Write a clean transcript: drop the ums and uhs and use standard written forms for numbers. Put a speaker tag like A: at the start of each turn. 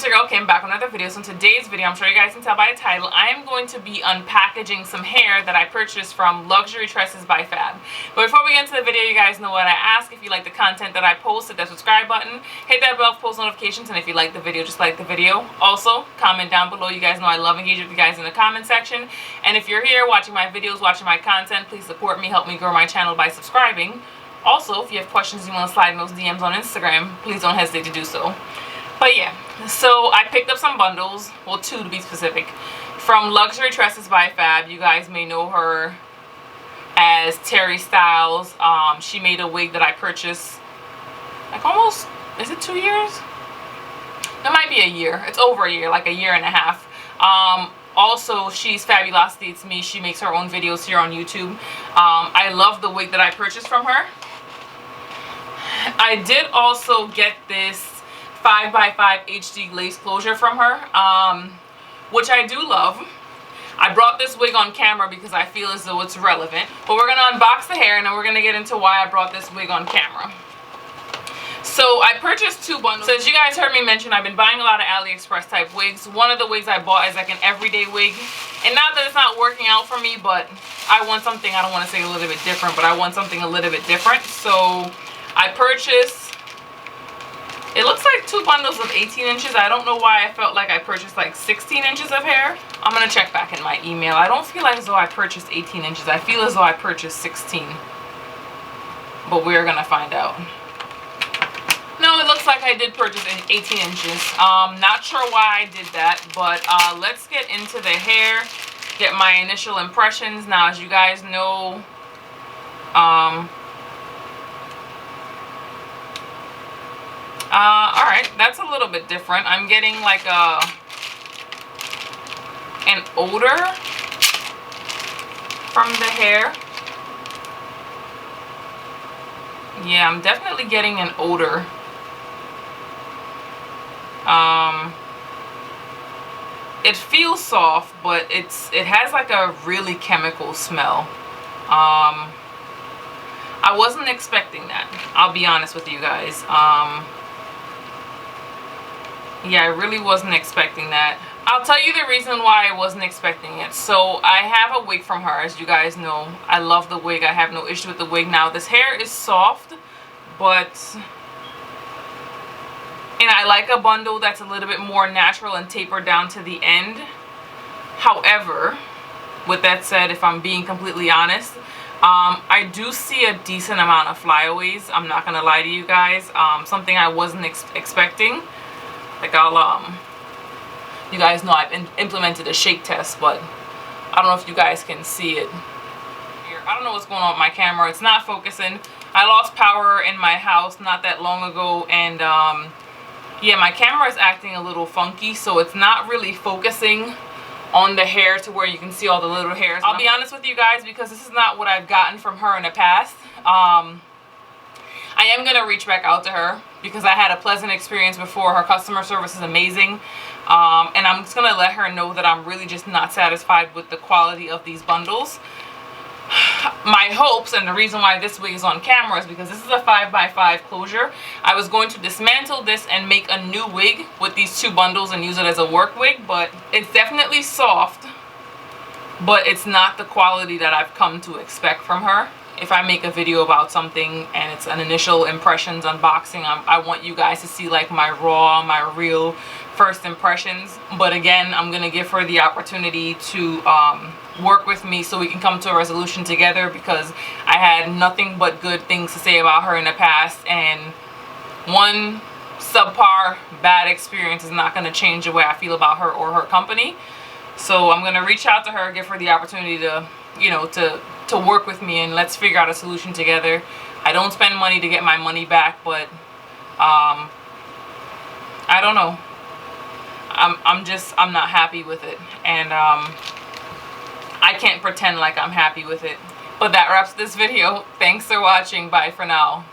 A: it's your girl Kim back with another video. So in today's video, I'm sure you guys can tell by the title, I am going to be unpackaging some hair that I purchased from Luxury Tresses by Fab. But before we get into the video, you guys know what I ask. If you like the content that I post, hit that subscribe button, hit that bell for post notifications, and if you like the video, just like the video. Also, comment down below. You guys know I love engaging with you guys in the comment section. And if you're here watching my videos, watching my content, please support me, help me grow my channel by subscribing. Also, if you have questions you want to slide in those DMs on Instagram, please don't hesitate to do so. But yeah, so I picked up some bundles, well, 2 to be specific, from Luxury Tresses by Fab. You guys may know her as Terry Styles. She made a wig that I purchased like almost, is it 2 years? It might be a year. It's over a year, like a year and a half. Also, she's Fabulosity It's Me. She makes her own videos here on YouTube. I love the wig that I purchased from her. I did also get this 5x5 HD lace closure from her, which I do love. I brought this wig on camera because I feel as though it's relevant. But we're going to unbox the hair and then we're going to get into why I brought this wig on camera. So I purchased 2 bundles. So as you guys heard me mention, I've been buying a lot of AliExpress type wigs. One of the wigs I bought is like an everyday wig. And not that it's not working out for me, but I want something, I don't want to say a little bit different, but I want something a little bit different. So I purchased, it looks like 2 bundles of 18 inches. I don't know why I felt like I purchased like 16 inches of hair. I'm going to check back in my email. I don't feel like as though I purchased 18 inches. I feel as though I purchased 16. But we're going to find out. No, it looks like I did purchase 18 inches. Not sure why I did that. But let's get into the hair. Get my initial impressions. Now, as you guys know, alright, that's a little bit different. I'm getting like an odor from the hair. Yeah, I'm definitely getting an odor. It feels soft, but it has like a really chemical smell. I wasn't expecting that. I'll be honest with you guys. Yeah, I really wasn't expecting that. I'll tell you the reason why I wasn't expecting it. So I have a wig from her, as you guys know. I love the wig. I have no issue with the wig. Now, this hair is soft, but... and I like a bundle that's a little bit more natural and tapered down to the end. However, with that said, if I'm being completely honest, I do see a decent amount of flyaways. I'm not going to lie to you guys. Something I wasn't expecting. Like you guys know I've implemented a shake test, but I don't know if you guys can see it. I don't know what's going on with my camera. It's not focusing. I lost power in my house not that long ago, and yeah, my camera is acting a little funky, so it's not really focusing on the hair to where you can see all the little hairs. I'll be honest with you guys, because this is not what I've gotten from her in the past. I am going to reach back out to her because I had a pleasant experience before. Her customer service is amazing. And I'm just going to let her know that I'm really just not satisfied with the quality of these bundles. My hopes, and the reason why this wig is on camera, is because this is a 5x5 closure. I was going to dismantle this and make a new wig with these 2 bundles and use it as a work wig, but it's definitely soft, but it's not the quality that I've come to expect from her. If I make a video about something and it's an initial impressions unboxing, I want you guys to see like my raw, my real first impressions. But again, I'm going to give her the opportunity to work with me so we can come to a resolution together, because I had nothing but good things to say about her in the past, and one subpar bad experience is not going to change the way I feel about her or her company. So I'm going to reach out to her, give her the opportunity to, you know, to work with me, and let's figure out a solution together. I don't spend money to get my money back, but I don't know. I'm not happy with it, and I can't pretend like I'm happy with it. But that wraps this video. Thanks for watching. Bye for now.